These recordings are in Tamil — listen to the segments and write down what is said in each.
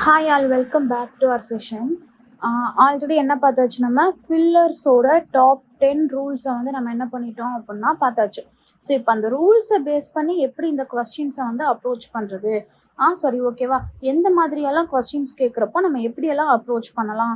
Hi all welcome back to our session. Already என்ன பார்த்தாச்சு, நம்ம ஃபில்லர்ஸோட டாப் 10 ரூல்ஸை வந்து நம்ம என்ன பண்ணிட்டோம் அப்படின்னா பார்த்தாச்சு. ஸோ இப்போ அந்த ரூல்ஸை பேஸ் பண்ணி எப்படி இந்த கொஸ்டின்ஸை வந்து அப்ரோச் பண்ணுறது, சரி ஓகேவா, எந்த மாதிரியெல்லாம் கொஸ்டின்ஸ் கேட்குறப்போ நம்ம எப்படியெல்லாம் அப்ரோச் பண்ணலாம்.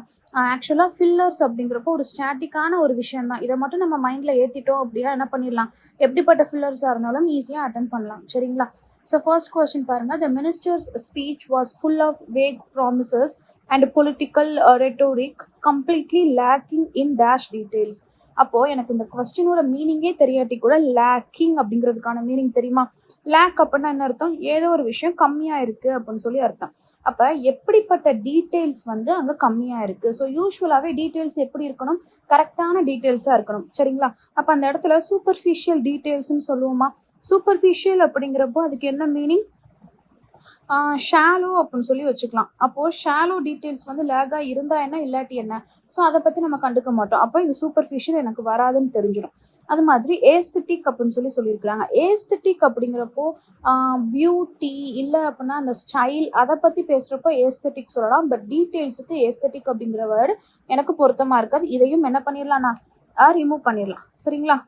ஆக்சுவலாக ஃபில்லர்ஸ் அப்படிங்கிறப்போ ஒரு ஸ்டாட்டிக்கான ஒரு விஷயம் தான். இதை மட்டும் நம்ம மைண்டில் ஏற்றிட்டோம் அப்படின்னா என்ன பண்ணிடலாம், எப்படிப்பட்ட ஃபில்லர்ஸாக இருந்தாலும் ஈஸியாக அட்டன் பண்ணலாம். சரிங்களா? So first question பாருங்க, the minister's speech was full of vague promises and political rhetoric completely lacking in dash details. அப்போ எனக்கு இந்த கொஸ்டினோட மீனிங்கே தெரியாட்டி கூட லேக்கிங் அப்படிங்கிறதுக்கான மீனிங் தெரியுமா? லேக் அப்படின்னா என்ன அர்த்தம்? ஏதோ ஒரு விஷயம் கம்மியா இருக்கு அப்படின்னு சொல்லி அர்த்தம். அப்ப எப்படிப்பட்ட டீட்டெயில்ஸ் வந்து அங்க கம்மியா இருக்கு. ஸோ யூஸ்வலாவே டீட்டெயில்ஸ் எப்படி இருக்கணும்? கரெக்டான டீட்டெயில்ஸா இருக்கணும். சரிங்களா? அப்ப அந்த இடத்துல சூப்பர்ஃபிஷியல் டீட்டெயில்ஸ்ன்னு சொல்லுவோமா? சூப்பர்ஃபிஷியல் அப்படிங்கிறப்போ அதுக்கு என்ன மீனிங்? ஷாலோ அப்படின்னு சொல்லி வச்சுக்கலாம். அப்போது ஷாலோ டீட்டெயில்ஸ் வந்து லேகாக இருந்தால் என்ன, இல்லாட்டி என்ன, ஸோ அதை பற்றி நம்ம கண்டுக்க மாட்டோம். அப்போ இந்த சூப்பர்ஃபிஷியல் எனக்கு வராதுன்னு தெரிஞ்சிடும். அது மாதிரி ஏஸ்தட்டிக் அப்படின்னு சொல்லியிருக்கிறாங்க. ஏஸ்தட்டிக் அப்படிங்கிறப்போ பியூட்டி இல்லை அப்படின்னா அந்த ஸ்டைல் அதை பற்றி பேசுகிறப்போ ஏஸ்தட்டிக் சொல்லலாம். பட் டீட்டெயில்ஸுக்கு ஏஸ்தட்டிக் அப்படிங்கிற வேர்டு எனக்கு பொருத்தமாக இருக்காது. இதையும் என்ன பண்ணிடலாம், நான் ரிமூவ் பண்ணிடலாம். சரிங்களா?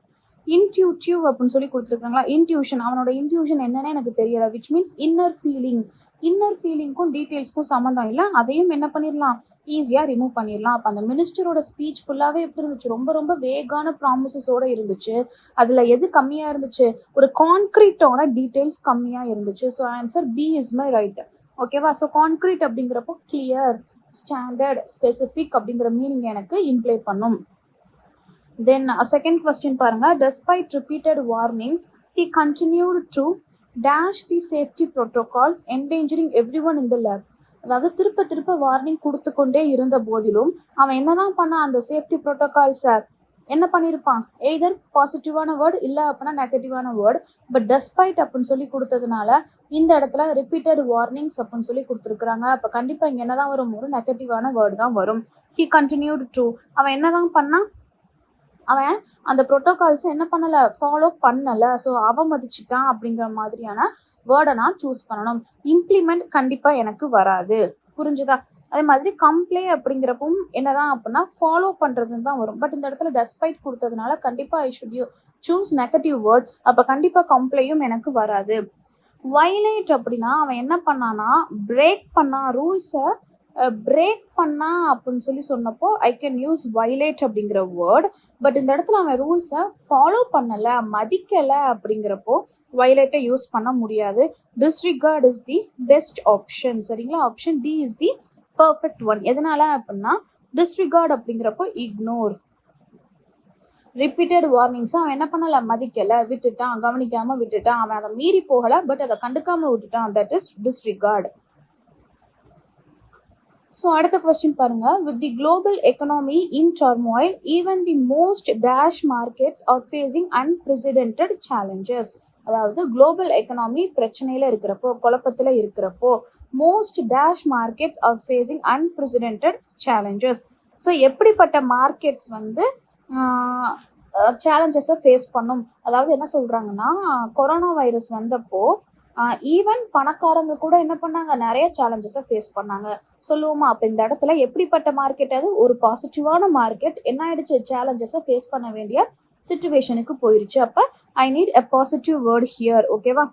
இன்ட்யூட்டிவ் அப்படின்னு சொல்லி கொடுத்துருக்காங்களா? இன்ட்யூஷன், அவனோட இன்ட்யூஷன் என்னன்னு எனக்கு தெரியல, which means inner feeling. Inner ஃபீலிங்க்கும் டீட்டெயில்ஸ்க்கும் சம்மந்தம் இல்லை, அதையும் என்ன பண்ணிடலாம், ஈஸியாக ரிமூவ் பண்ணிடலாம். அப்போ அந்த மினிஸ்டரோட ஸ்பீச் ஃபுல்லாகவே எப்படி இருந்துச்சு, ரொம்ப ரொம்ப வேகான ப்ராமிசஸோடு இருந்துச்சு. அதில் எது கம்மியாக இருந்துச்சு, ஒரு கான்க்ரீட்டான டீட்டெயில்ஸ் கம்மியாக இருந்துச்சு. So answer B is my right. ஓகேவா? ஸோ கான்க்ரீட் அப்படிங்கிறப்போ கிளியர், ஸ்டாண்டர்ட், ஸ்பெசிஃபிக் அப்படிங்கிற மீனிங் எனக்கு இம்ப்ளை பண்ணும். Then second question பாருங்க, despite repeated warnings he continued to dash the safety protocols endangering everyone in the lab. அதாவது திருப்ப வார்னிங் கொடுத்து கொண்டே இருந்த போதிலும் அவன் என்னதான் பண்ணான், அந்த சேஃப்டி ப்ரோட்டோகால்ஸை என்ன பண்ணியிருப்பான், எய்தர் பாசிட்டிவான வேர்டு இல்லை அப்படின்னா நெகட்டிவான வேர்டு. பட் டெஸ்பைட் அப்படின்னு சொல்லி கொடுத்ததுனால இந்த இடத்துல ரிப்பீட்டட் வார்னிங்ஸ் அப்படின்னு சொல்லி கொடுத்துருக்குறாங்க. அப்போ கண்டிப்பாக இங்கே என்னதான் வரும், ஒரு நெகட்டிவான வேர்டு தான் வரும். he continued to, அவன் என்னதான் பண்ணான், அவன் அந்த ப்ரோட்டோகால்ஸை என்ன பண்ணலை, ஃபாலோ பண்ணலை. ஸோ அவமதிச்சிட்டான் அப்படிங்கிற மாதிரியான வேர்டை நான் சூஸ் பண்ணணும். இம்ப்ளிமெண்ட் கண்டிப்பாக எனக்கு வராது. புரிஞ்சுதா? அதே மாதிரி கம்ப்ளே அப்படிங்கிறப்பும் என்னதான் அப்படின்னா ஃபாலோ பண்ணுறதுன்னு தான் வரும். பட் இந்த இடத்துல டெஸ்பைட் கொடுத்ததுனால கண்டிப்பாக I should choose negative word. அப்போ கண்டிப்பாக கம்ப்ளேயும் எனக்கு வராது. வயலேட் அப்படின்னா அவன் என்ன பண்ணான்னா பிரேக் பண்ணான், ரூல்ஸை பிரேக் பண்ணா அப்படின்னு சொல்லி சொன்னப்போ ஐ கேன் யூஸ் வயலேட் அப்படிங்கிற வேர்ட். பட் இந்த இடத்துல அவன் ரூல்ஸை ஃபாலோ பண்ணலை, மதிக்கலை அப்படிங்கிறப்போ வயலேட்டை யூஸ் பண்ண முடியாது. Disregard is the best option. சரிங்களா? Option D is the perfect one. எதனால அப்படின்னா டிஸ்ரிகார்ட் அப்படிங்கிறப்போ இக்னோர், ரிப்பீட்டட் வார்னிங்ஸ் அவன் என்ன பண்ணலை, மதிக்கலை, விட்டுட்டான், கவனிக்காமல் விட்டுட்டான், அவன் அதை மீறி போகலை பட் அதை கண்டுக்காமல் விட்டுட்டான். That is disregard. ஸோ அடுத்த கொஸ்டின் பாருங்க, with the global economy in turmoil even the most dash markets are facing unprecedented challenges. அதாவது குளோபல் எக்கனாமி பிரச்சனையில் இருக்கிறப்போ, குழப்பத்தில் இருக்கிறப்போ, most dash markets are facing unprecedented challenges. So எப்படிப்பட்ட மார்க்கெட்ஸ் வந்து சேலஞ்சஸை ஃபேஸ் பண்ணும். அதாவது என்ன சொல்கிறாங்கன்னா, கொரோனா வைரஸ் வந்தப்போ ஈவன் பணக்காரங்க கூட என்ன பண்ணாங்க, நிறைய சேலஞ்சஸை ஃபேஸ் பண்ணாங்க சொல்லுவோமா? அப்போ இந்த இடத்துல எப்படிப்பட்ட மார்க்கெட், அது ஒரு பாசிட்டிவான மார்க்கெட் என்ன ஆயிடுச்சு, சேலஞ்சஸை ஃபேஸ் பண்ண வேண்டிய சிச்சுவேஷனுக்கு போயிருச்சு. அப்போ I need a positive word here. ஓகேவா?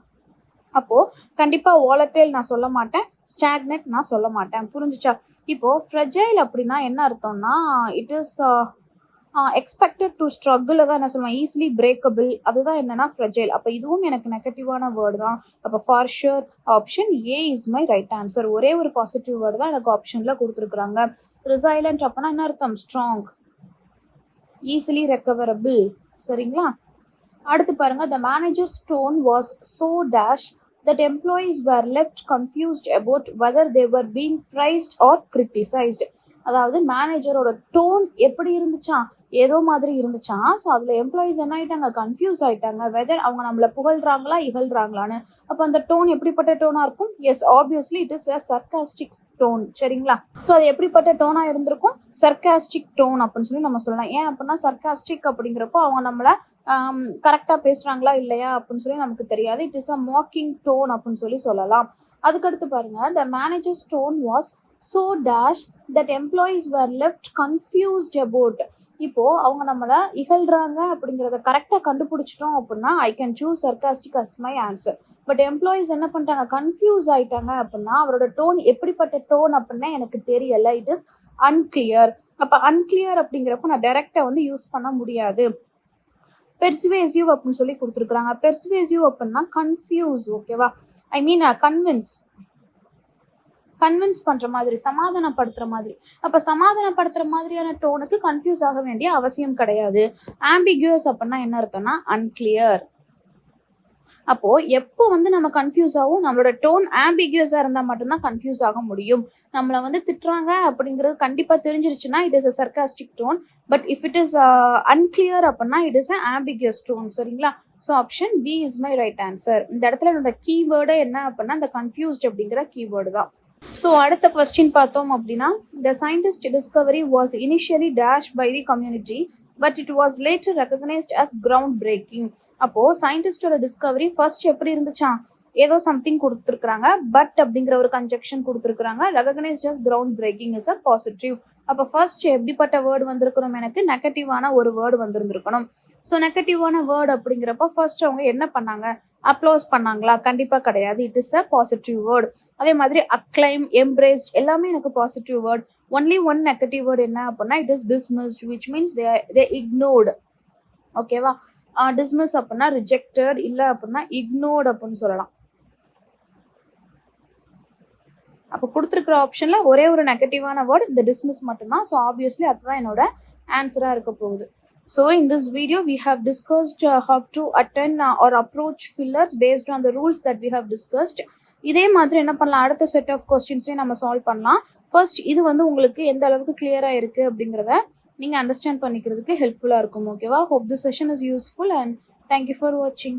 அப்போது கண்டிப்பாக வாலட்டைல் நான் சொல்ல மாட்டேன், ஸ்டாக்னட் நான் சொல்ல மாட்டேன். புரிஞ்சுச்சா? இப்போது ஃப்ரெஜைல் அப்படின்னா என்ன அர்த்தம்னா, it is expected to struggle தான் என்ன சொல்லுவேன், ஈஸிலி பிரேக்கபிள், அதுதான் என்னன்னா ஃப்ரெஜைல். அப்போ இதுவும் எனக்கு நெகட்டிவான வேர்டு தான். அப்போ for sure option A is my right answer. ஒரே ஒரு பாசிட்டிவ் வேர்டு தான் எனக்கு ஆப்ஷனில் கொடுத்துருக்குறாங்க. ரிசைலண்ட் அப்படின்னா என்ன அர்த்தம், ஸ்ட்ராங், ஈஸிலி ரெக்கவரபிள். சரிங்களா? அடுத்து பாருங்க, the managers tone was so dash that employees were left confused about whether they were being praised or criticized. அதாவது மேனேஜரோட டோன் எப்படி இருந்துச்சான், ஏதோ மாதிரி இருந்துச்சான். ஸோ அதில் எம்ப்ளாயீஸ் என்ன ஆயிட்டாங்க, கன்ஃபியூஸ் ஆயிட்டாங்க, வெதர் அவங்க நம்மளை புகழ்றாங்களா இகழ்றாங்களான்னு. அப்போ அந்த டோன் எப்படிப்பட்ட டோனாக இருக்கும்? Yes, obviously it is a sarcastic tone. சரிங்களா? ஸோ அது எப்படிப்பட்ட டோனாக இருந்திருக்கும், சர்காஸ்டிக் டோன் அப்படின்னு சொல்லி நம்ம சொல்லலாம். ஏன் அப்படின்னா சர்காஸ்டிக் அப்படிங்கிறப்போ அவங்க நம்மளை கரெக்டாக பேசுகிறாங்களா இல்லையா அப்படின்னு சொல்லி நமக்கு தெரியாது. It is a mocking tone அப்படின்னு சொல்லலாம். அதுக்கடுத்து பாருங்க, the managers tone was so dash that employees were left confused about. இப்போ அவங்க நம்மளை இகழ்றாங்க அப்படிங்கிறத கரெக்டாக கண்டுபிடிச்சிட்டோம் அப்படின்னா I can choose sarcastic as my answer. But employees என்ன பண்ணிட்டாங்க, கன்ஃபியூஸ் ஆயிட்டாங்க அப்படின்னா அவரோட டோன் எப்படிப்பட்ட டோன் அப்படின்னா எனக்கு தெரியல, இட் இஸ் அன்கிளியர். அப்போ அன்கிளியர் அப்படிங்கிறப்ப நான் டைரக்டா வந்து யூஸ் பண்ண முடியாது. பெர்சுவேசிவ் அப்படின்னு சொல்லி கொடுத்துருக்குறாங்க. பெர்சுவேசிவ் அப்படின்னா கன்ஃபியூஸ், ஓகேவா, ஐ மீன் கன்வின்ஸ் பண்ற மாதிரி, சமாதானப்படுத்துற மாதிரி. அப்ப சமாதானப்படுத்துற மாதிரியான டோனுக்கு கன்ஃபியூஸ் ஆக வேண்டிய அவசியம் கிடையாது. ஆம்பிகுவஸ் அப்படின்னா என்ன அர்த்தம்னா அன்கிளியர். அப்போ எப்போ வந்து நம்ம கன்ஃபியூஸ் ஆகும், நம்மளோட டோன் ஆம்பிகுவஸா இருந்தா மட்டும்தான் கன்ஃபியூஸ் ஆக முடியும். நம்மள வந்து திட்டுறாங்க அப்படிங்கிறது கண்டிப்பா தெரிஞ்சிருச்சுன்னா it is a sarcastic tone. But if it is unclear அப்படின்னா it is a ambiguous tone. சரிங்களா? So option B is my right answer. இந்த இடத்துல என்னோட கீவேர்டு என்ன அப்படின்னா இந்த கன்ஃபியூஸ்ட் அப்படிங்கிற கீவேர்டு தான். ஸோ அடுத்த கொஸ்டின் பார்த்தோம் அப்படின்னா, the scientist discovery was initially dash by the community but it was later recognised as ground breaking. அப்போ சயின்டிஸ்டோட டிஸ்கவரி ஃபர்ஸ்ட் எப்படி இருந்துச்சா, ஏதோ சம்திங் கொடுத்துருக்காங்க, பட் அப்படிங்கிற ஒரு கன்ஜெக்ஷன் கொடுத்துருக்காங்க, recognised as ground breaking is a positive. அப்போ ஃபர்ஸ்ட் எப்படிப்பட்ட வேர்டு வந்திருக்கணும், எனக்கு நெகட்டிவான ஒரு வேர்டு வந்திருந்திருக்கணும். ஸோ நெகட்டிவான வேர்டு அப்படிங்கிறப்ப ஃபர்ஸ்ட் அவங்க என்ன பண்ணாங்க, அப்ளோஸ் பண்ணாங்களா? கண்டிப்பா கிடையாது. It is a positive word. அதே மாதிரி அக்ளைம், எம்ப்ரேஸ்ட் எல்லாமே எனக்கு positive word. Only one negative word என்ன அப்படின்னா it is dismissed, which means they ignored. ஓகேவா? டிஸ்மிஸ் அப்படின்னா ரிஜெக்டட், இல்லை அப்படின்னா இக்னோர்டு அப்படின்னு சொல்லலாம். அப்போ கொடுத்துருக்கிற ஆப்ஷன்ல ஒரே ஒரு நெகட்டிவான வேர்டு இந்த டிஸ்மிஸ் மட்டும்தான். ஸோ ஆப்வியஸ்லி அதுதான் என்னோட ஆன்சரா இருக்க போகுது. So in this video we have discussed how to attend or approach fillers based on the rules that we have discussed. இதே மாதிரி என்ன பண்ணலாம், அடுத்த செட் ஆஃப் கொஸ்டின்ஸையும் நம்ம சால்வ் பண்ணலாம். ஃபர்ஸ்ட் இது வந்து உங்களுக்கு எந்த அளவுக்கு கிளியரா இருக்கு அப்படிங்கிறத நீங்க அண்டர்ஸ்டாண்ட் பண்ணிக்கிறதுக்கு ஹெல்ப்ஃபுல்லா இருக்கும். ஓகேவா? Hope this session is useful and thank you for வாட்சிங்.